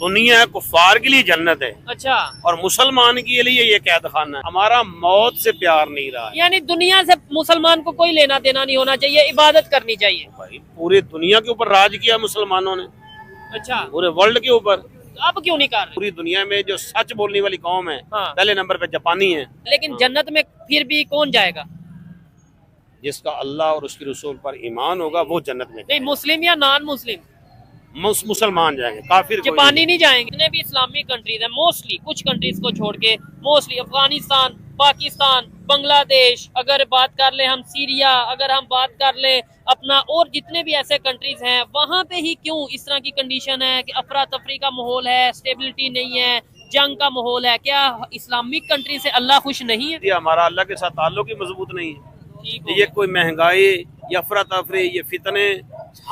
दुनिया कुफार के लिए जन्नत है। अच्छा, और मुसलमान के लिए ये कैद खाना है। हमारा मौत से प्यार नहीं रहा है। यानी दुनिया से मुसलमान को कोई लेना देना नहीं होना चाहिए, इबादत करनी चाहिए। भाई पूरी दुनिया के ऊपर राज किया मुसलमानों ने, अच्छा, पूरे वर्ल्ड के ऊपर। तो अब क्यों नहीं कर रहे? पूरी दुनिया में जो सच बोलने वाली कौम है, हाँ। पहले नंबर पे जापानी है। लेकिन जन्नत में फिर भी कौन जाएगा? जिसका अल्लाह और उसके रसूल पर ईमान होगा वो जन्नत में नहीं, मुस्लिम या नॉन मुस्लिम? मुसलमान जाएंगे, काफिर कोई जापानी नहीं। नहीं जाएंगे। जितने भी इस्लामिक कंट्रीज है, मोस्टली कुछ कंट्रीज को छोड़ के, मोस्टली अफगानिस्तान, पाकिस्तान, बांग्लादेश, अगर बात कर ले हम सीरिया, अगर हम बात कर ले अपना और जितने भी ऐसे कंट्रीज हैं, वहां पे ही क्यों इस तरह की कंडीशन है कि अफरा तफरी का माहौल है, स्टेबिलिटी नहीं है, जंग का माहौल है? क्या इस्लामिक कंट्री से अल्लाह खुश नहीं है? ये हमारा अल्लाह के साथ ताल्लुक ही मजबूत नहीं है। ठीक हो ये कोई महंगाई, ये अफरा तफरी, ये फितने,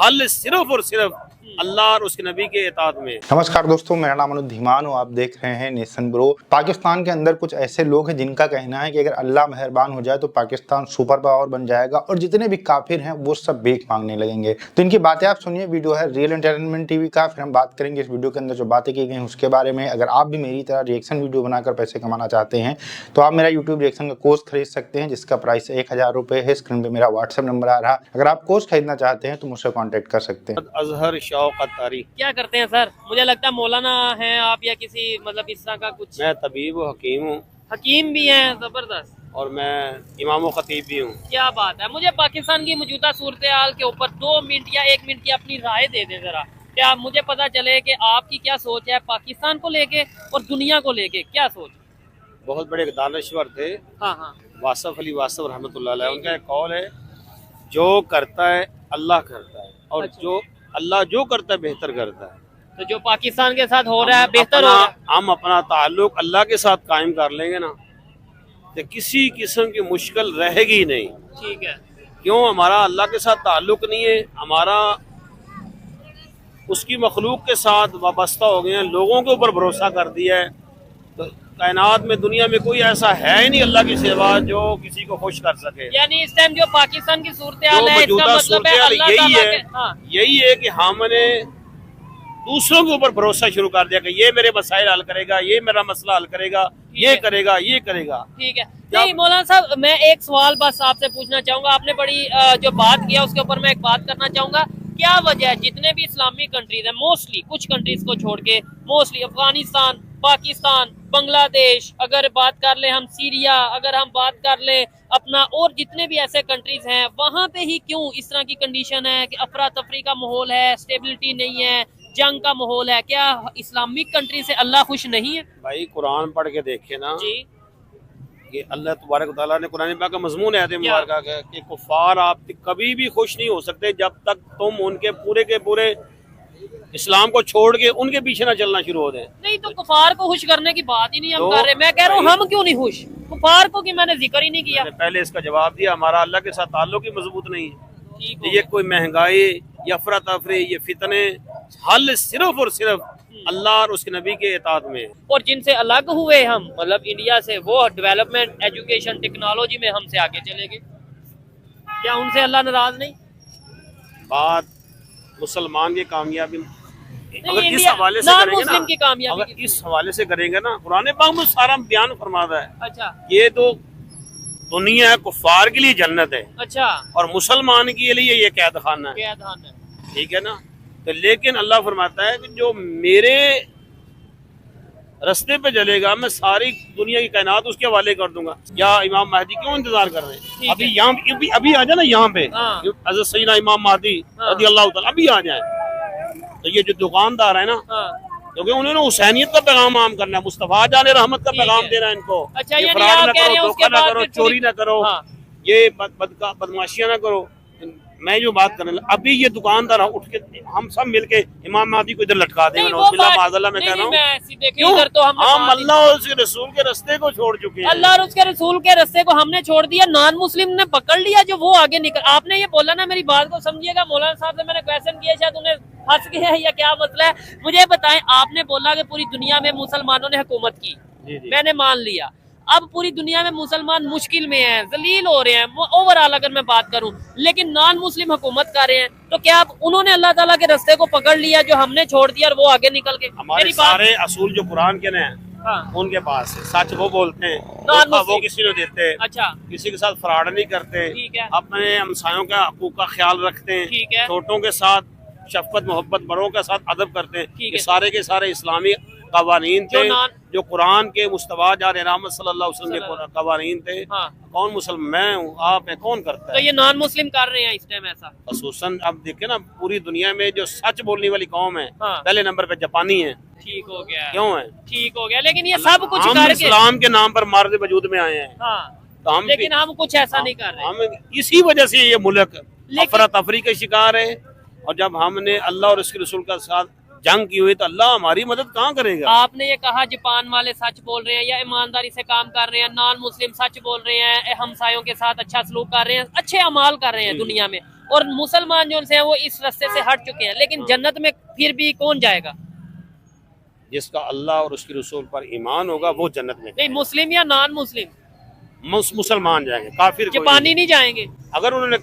हल सिर्फ और सिर्फ अल्लाह और उसके नबी के इताअत में। नमस्कार दोस्तों, मेरा नाम अनुज धीमान और आप देख रहे हैं नेशन ब्रो। पाकिस्तान के अंदर कुछ ऐसे लोग हैं जिनका कहना है कि अगर अल्लाह मेहरबान हो जाए तो पाकिस्तान सुपर पावर बन जाएगा और जितने भी काफिर हैं वो सब भीख मांगने लगेंगे। तो इनकी बातें आप सुनिए। वीडियो है रियल एंटरटेनमेंट टीवी का। फिर हम बात करेंगे इस वीडियो के अंदर जो बातें की गई उसके बारे में। अगर आप भी मेरी तरह रिएक्शन वीडियो बनाकर पैसे कमाना चाहते हैं तो आप मेरा यूट्यूब रिएक्शन का कोर्स खरीद सकते हैं, जिसका प्राइस 1000 रुपये है। स्क्रीन पे मेरा व्हाट्सएप नंबर आ रहा। अगर आप कोर्स खरीदना चाहते हैं तो मुझसे कॉन्टेक्ट कर सकते हैं। अजहर शौकत क्या करते हैं सर? मुझे लगता है मौलाना हैं आप या किसी मतलब इस तरह का कुछ। मैं तबीब व हकीम हूँ हकीम भी हैं, जबरदस्त। और मैं इमाम व खतीब भी हूँ। क्या बात है। मुझे पाकिस्तान की मौजूदा सूरत हाल के ऊपर 2 मिनट या 1 मिनट की अपनी राय दे दें जरा। क्या मुझे पता चले कि आपकी क्या सोच है पाकिस्तान को लेके और दुनिया को लेके, क्या सोच? बहुत बड़े दानश्वर थे हाँ हाँ, वासफ अली वासफ रहमतुल्लाह अलैह। उनका एक कौल है, जो करता है अल्लाह करता है, और अच्छा। जो अल्लाह जो करता है बेहतर करता है। तो जो पाकिस्तान के साथ हो रहा है बेहतर हो रहा है। हम अपना ताल्लुक अल्लाह के साथ कायम कर लेंगे ना तो किसी किस्म की मुश्किल रहेगी नहीं। ठीक है। क्यों? हमारा अल्लाह के साथ ताल्लुक नहीं है, हमारा उसकी मखलूक के साथ वाबस्ता हो गए हैं, लोगों के ऊपर भरोसा कर दिया है। तो कायनात में दुनिया में कोई ऐसा है ही नहीं अल्लाह की सिवा जो किसी को खुश कर सके। यानी इस टाइम जो पाकिस्तान की सूरत हाल जो है, इसका मौजूदा मतलब है सूरत हाल अल्लाह यही ताला है, के। हाँ, यही है कि हमने दूसरों के ऊपर भरोसा शुरू कर दिया कि ये मेरे मसाइल हल करेगा, ये मेरा मसला हल करेगा, ये करेगा, ये करेगा। ठीक है। नहीं मौलाना साहब, मैं एक सवाल बस आपसे पूछना चाहूंगा। आपने बड़ी जो बात किया उसके ऊपर मैं एक बात करना चाहूंगा। क्या वजह है जितने भी इस्लामिक कंट्रीज हैं, मोस्टली कुछ कंट्रीज को छोड़ के, मोस्टली अफगानिस्तान, पाकिस्तान, बांग्लादेश, अगर बात कर ले हम सीरिया, अगर हम बात कर ले अपना और जितने भी ऐसे कंट्रीज हैं, वहां पे ही क्यों इस तरह की कंडीशन है कि अफरा तफरी का माहौल है, स्टेबिलिटी नहीं है, जंग का माहौल है? क्या इस्लामिक कंट्री से अल्लाह खुश नहीं है? भाई कुरान पढ़ के देखे ना जी, कि अल्लाह तबारक व तआला ने कुरान पाक का मजमून है मुबारक है कि कुफार आप कभी भी खुश नहीं हो सकते जब तक तुम उनके पूरे के पूरे इस्लाम को छोड़ के उनके पीछे ना चलना शुरू हो जाए। नहीं तो कुफार को खुश करने की बात ही नहीं हम तो कर रहे। मैं कह रहा हूँ हम क्यों नहीं खुश? कुफार को कि मैंने जिक्र ही नहीं किया। मैंने पहले इसका जवाब दिया, हमारा अल्लाह के साथ ताल्लुक ही मजबूत नहीं है। ठीक हो ये कोई महंगाई, ये अफरा तफरी, ये फितने, हल सिर्फ और सिर्फ अल्लाह और उसके नबी के इताअत में है। और जिनसे अलग हुए हम, मतलब इंडिया से, वो डेवलपमेंट, एजुकेशन, टेक्नोलॉजी में हमसे आगे चले गए। क्या उनसे अल्लाह नाराज नहीं? बात मुसलमान की कामयाबी अगर इस इंडिया हवाले से नॉन करेंगे मुस्लिम ना, की कामयाबी अगर इस हवाले से करेंगे ना, कुरान पाक में सारा बयान फरमाता है। अच्छा ये तो दुनिया है कुफार के लिए जन्नत है अच्छा, और मुसलमान के लिए ये कैद खाना है। क्या धान है? ठीक है ना? तो लेकिन अल्लाह फरमाता है कि जो मेरे रास्ते पे चलेगा मैं सारी दुनिया की कायनात उसके हवाले कर दूंगा। या इमाम महदी क्यों इंतजार कर रहे हैं? अभी यहाँ अभी आ जाए ना यहाँ पे हाँ। हज़रत सैयदना इमाम महदी हाँ। रज़ी अल्लाह तआला अभी आ जाए। तो ये जो दुकानदार है ना, हाँ। क्योंकि उन्होंने हुसैनियत का पैगाम आम करना है, मुस्तफा जाने रहमत का ठीक पैगाम है। देना है इनको। अच्छा, ये यानी फराड आप ना कह रहे करो, हैं धोखा उसके ना बाद करो, फिर चोरी ना करो, हाँ। ये बदमाशियां ना करो। मैं जो बात करने लगा, अभी ये दुकानदार उठ के हम सब मिलके इमाम महदी को इधर लटका देंगे। माज़अल्लाह मैं कह रहा हूँ, हम अल्लाह और उसके रसूल के रास्ते को छोड़ चुके हैं। अल्लाह और उसके रसूल के रास्ते को हमने छोड़ दिया, नॉन मुस्लिम ने पकड़ लिया जो वो आगे निकल। आपने ये बोला ना, मेरी बात को समझिएगा। मौलाना साहब से मैंने क्वेश्चन किया, शायद उन्हें हंस गया है या क्या मसला है, मुझे बताएं। आपने बोला कि पूरी दुनिया में मुसलमानों ने हुकूमत की, जी जी। मैंने मान लिया। अब पूरी दुनिया में मुसलमान मुश्किल में हैं, जलील हो रहे हैं ओवरऑल अगर मैं बात करूं, लेकिन नॉन मुस्लिम हुकूमत कर रहे हैं, तो क्या अब उन्होंने अल्लाह ताला के रास्ते को पकड़ लिया जो हमने छोड़ दिया और वो आगे निकल गए? हमारे सारे असूल जो कुरान के हैं हाँ। उनके पास है, सच वो बोलते हैं, वो किसी को देते हैं, अच्छा, किसी के साथ फ्रॉड नहीं करते, ठीक है, अपने हमसायों का हकूक का ख्याल रखते हैं, ठीक है, छोटों के साथ शफकत मोहब्बत, बड़ों के साथ अदब करते हैं। ये है। सारे के सारे इस्लामी कवानीन थे जो कुरान के मुस्तफा जान रहमत सल्लल्लाहु अलैहि वसल्लम के कवानीन थे। हाँ। कौन मुसलमान, मैं हूँ, आप है, कौन करता तो है? ये नॉन मुस्लिम कर रहे हैं इस टाइम ऐसा? खसूसन अब देखे ना, पूरी दुनिया में जो सच बोलने वाली कौम है हाँ। पहले नंबर पे जापानी है। ठीक हो गया, क्यों है? ठीक हो गया, लेकिन ये सब कुछ हम करके इस्लाम के नाम पर मार्ग वजूद में आए हैं। हाँ, तो हम लेकिन हम कुछ ऐसा नहीं कर रहे। हम इसी वजह से ये मुल्क अफरा तफरी का शिकार है। और जब हमने अल्लाह और उसके रसूल का साथ जंग की हुई तो अल्लाह हमारी मदद कहाँ करेगा? आपने ये कहा जापान वाले सच बोल रहे हैं या ईमानदारी से काम कर रहे हैं, नॉन मुस्लिम सच बोल रहे हैं, हमसायों के साथ अच्छा सलूक कर रहे हैं, अच्छे अमाल कर रहे हैं दुनिया में, और मुसलमान जो हैं वो इस रास्ते से हट चुके हैं, लेकिन जन्नत में फिर भी कौन जाएगा? जिसका अल्लाह और उसके रसूल पर ईमान होगा वो जन्नत में। नहीं, मुस्लिम या नॉन मुस्लिम? मुसलमान जाएंगे, काफिर जापानी नहीं जाएंगे। अगर उन्होंने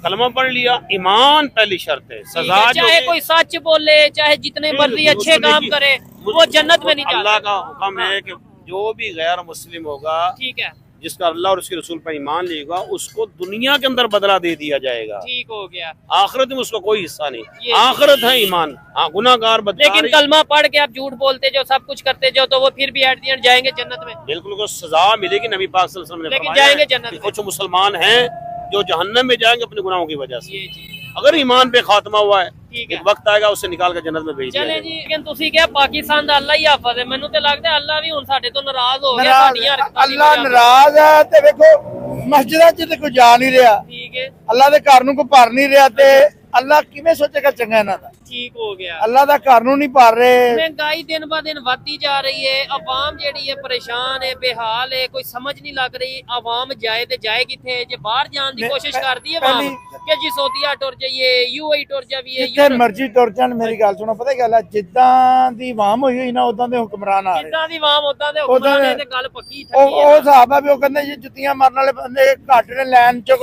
कलमा पढ़ लिया, ईमान पहली शर्त है। सजा चाहे कोई सच बोले, चाहे जितने मर्जी अच्छे काम करे, वो जन्नत में नहीं जाता। अल्लाह का हुक्म है कि जो भी गैर मुस्लिम होगा, ठीक है, जिसका अल्लाह और उसके रसूल पर ईमान लेगा, उसको दुनिया के अंदर बदला दे दिया जाएगा। ठीक हो गया। आखिरत में उसको कोई हिस्सा नहीं। आखिरत है ईमान। हाँ, गुनाहगार लेकिन कलमा पढ़ के आप झूठ बोलते जो, सब कुछ करते जो, तो वो फिर भी एट द एंड जाएंगे जन्नत में? बिल्कुल, को सजा मिलेगी। नबी पाक सल्लल्लाहु अलैहि वसल्लम ने लेकिन फरमाया जाएंगे जन्नत में। कुछ मुसलमान हैं जो जहन्नम में जाएंगे अपने गुनाहों की वजह से। जी। अगर ईमान पे खात्मा हुआ है, ठीक है, एक वक्त आएगा उसे निकाल कर जन्नत में भेज दिया चले जाएगा। जी। लेकिन तुसी क्या पाकिस्तान दा अल्लाह ही हाफिज है? मैनू तो लगदा अल्लाह भी हुन साडे तो नाराज हो गया। अल्लाह नाराज है ते देखो मस्जिदां च ते कोई जा नहीं रहा, ठीक है, अल्लाह दे घर नूं कोई भर नहीं रहा, ते अल्लाह किवें सोचेगा चंगा इन्हां दा? ठीक हो गया। अल्लाह दा घर नूं नहीं भर रहे। महंगाई दिन ब दिन बढ़ती जा रही है, अवाम जेड़ी है परेशान है, बेहाल है, कोई समझ नहीं लग रही अवाम जाए ते जाए किथे? जे बाहर जाने की कोशिश करती है अवाम कि जी सऊदीया टुर जाइए, यूएई टुर जाइए, जिथे मर्जी टुर जान। मेरी गल सुनो, पता गल है, जिद्दां दी अवाम होई होई ना उदां दे हुक्मरान आ रहे। जिद्दां दी अवाम उदां दे हुक्मरान ने ते गल पक्की ठकी ਉਹ है। ਹਿਸਾਬ ਆ ਵੀ ਉਹ ਕਹਿੰਦੇ ਜੀ ਜੁੱਤੀਆਂ ਮਾਰਨ ਵਾਲੇ ਬੰਦੇ ਘੱਟ ਨੇ, ਲਾਈਨ ਚੋਂ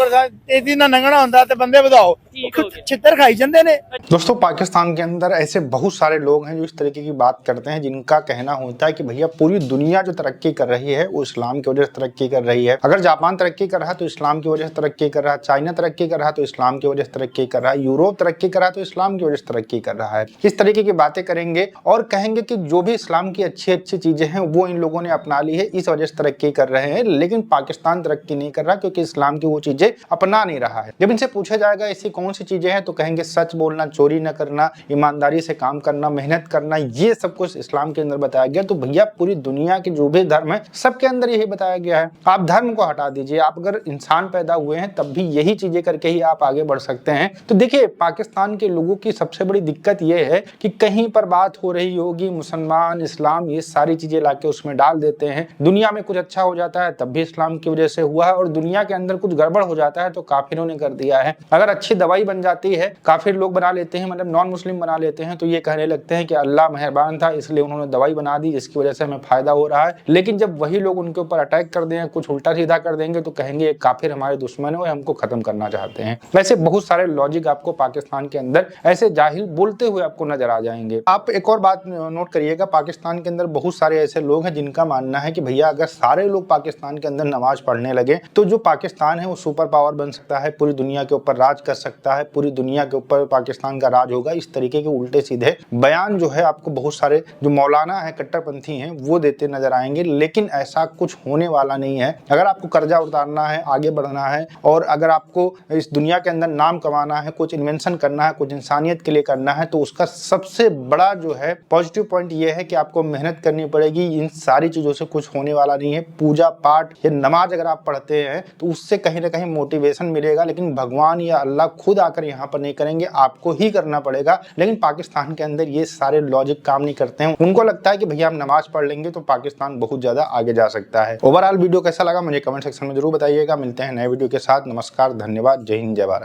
ਤੇਜ਼ੀ ਨਾਲ ਲੰਘਣਾ ਹੁੰਦਾ ਤੇ ਬੰਦੇ ਵਧਾਓ, ठीक हो गया। ਛਿੱਤਰ ਖਾਈ ਜਾਂਦੇ ਨੇ। दोस्तों, पाकिस्तान के अंदर ऐसे बहुत सारे लोग हैं जो इस तरीके की बात करते हैं, जिनका कहना होता है कि भैया पूरी दुनिया जो तरक्की कर रही है वो इस्लाम की वजह से तरक्की कर रही है। अगर जापान तरक्की कर रहा है तो इस्लाम की वजह से तरक्की कर रहा है, चाइना तरक्की कर रहा है तो इस्लाम की वजह से तरक्की कर रहा है, यूरोप तरक्की कर रहा है तो इस्लाम की वजह से तरक्की कर रहा है। इस तरीके की बातें करेंगे और कहेंगे कि जो भी इस्लाम की अच्छी अच्छी चीजें हैं वो इन लोगों ने अपना ली है, इस वजह से तरक्की कर रहे हैं। लेकिन पाकिस्तान तरक्की नहीं कर रहा क्योंकि इस्लाम की वो चीजें अपना नहीं रहा है। जब इनसे पूछा जाएगा ऐसी कौन सी चीजें हैं तो कहेंगे सच बोलना, चोरी न करना, ईमानदारी से काम करना, मेहनत करना, ये सब कुछ इस्लाम के अंदर बताया गया। तो भैया पूरी दुनिया के जो भी धर्म है सबके अंदर यही बताया गया है। आप धर्म को हटा दीजिए, आप अगर इंसान पैदा हुए हैं तब भी यही चीजें करके ही आप आगे बढ़ सकते हैं। तो देखिए, पाकिस्तान के लोगों की सबसे बड़ी दिक्कत ये है कि कहीं पर बात हो रही होगी मुसलमान, इस्लाम, ये सारी चीजें लाके उसमें डाल देते हैं। दुनिया में कुछ अच्छा हो जाता है तब भी इस्लाम की वजह से हुआ है, और दुनिया के अंदर कुछ गड़बड़ हो जाता है तो काफिरों ने कर दिया है। अगर अच्छी दवाई बन जाती है, काफिर लोग बना लेते हैं, मतलब नॉन मुस्लिम बना लेते हैं, तो ये कहने लगते हैं कि अल्लाह मेहरबान था इसलिए उन्होंने दवाई बना दी जिसकी वजह से हमें फायदा हो रहा है। लेकिन जब वही लोग उनके ऊपर अटैक कर दें, कुछ उल्टा सीधा कर देंगे तो कहेंगे एक काफिर हमारे दुश्मन है, हमको खत्म करना चाहते हैं। वैसे बहुत सारे लॉजिक आपको पाकिस्तान के अंदर ऐसे जाहिल बोलते हुए आपको नजर आ जाएंगे। आप एक और बात नोट करिएगा, पाकिस्तान के अंदर बहुत सारे ऐसे लोग हैं जिनका मानना है कि भैया अगर सारे लोग पाकिस्तान के अंदर नमाज पढ़ने लगे तो जो पाकिस्तान है वो सुपर पावर बन सकता है, पूरी दुनिया के ऊपर राज कर सकता है, पूरी दुनिया के ऊपर पाकिस्तान का राज होगा। इस तरीके के उल्टे सीधे बयान जो है आपको बहुत सारे जो मौलाना है, कट्टरपंथी हैं, वो देते नजर आएंगे। लेकिन ऐसा कुछ होने वाला नहीं है। अगर आपको कर्जा उतारना है, आगे बढ़ना है, और अगर आपको इस दुनिया के अंदर नाम कमाना है, कुछ इन्वेंशन करना है, कुछ इंसानियत के लिए करना है, तो उसका सबसे बड़ा जो है पॉजिटिव पॉइंट ये है कि आपको मेहनत करनी पड़ेगी। इन सारी चीजों से कुछ होने वाला नहीं है। पूजा पाठ या नमाज अगर आप पढ़ते हैं तो उससे कहीं ना कहीं मोटिवेशन मिलेगा, लेकिन भगवान या अल्लाह खुद आकर यहाँ पर नहीं करेंगे, आपको ही करना पड़ेगा। लेकिन पाकिस्तान के अंदर ये सारे लॉजिक काम नहीं करते हैं। उनको लगता है कि भैया हम नमाज पढ़ लेंगे तो पाकिस्तान बहुत ज्यादा आगे जा सकता है। ओवरऑल वीडियो कैसा लगा मुझे कमेंट सेक्शन में जरूर बताइएगा। मिलते हैं नए वीडियो के साथ। नमस्कार, धन्यवाद, जय हिंद, जय भारत।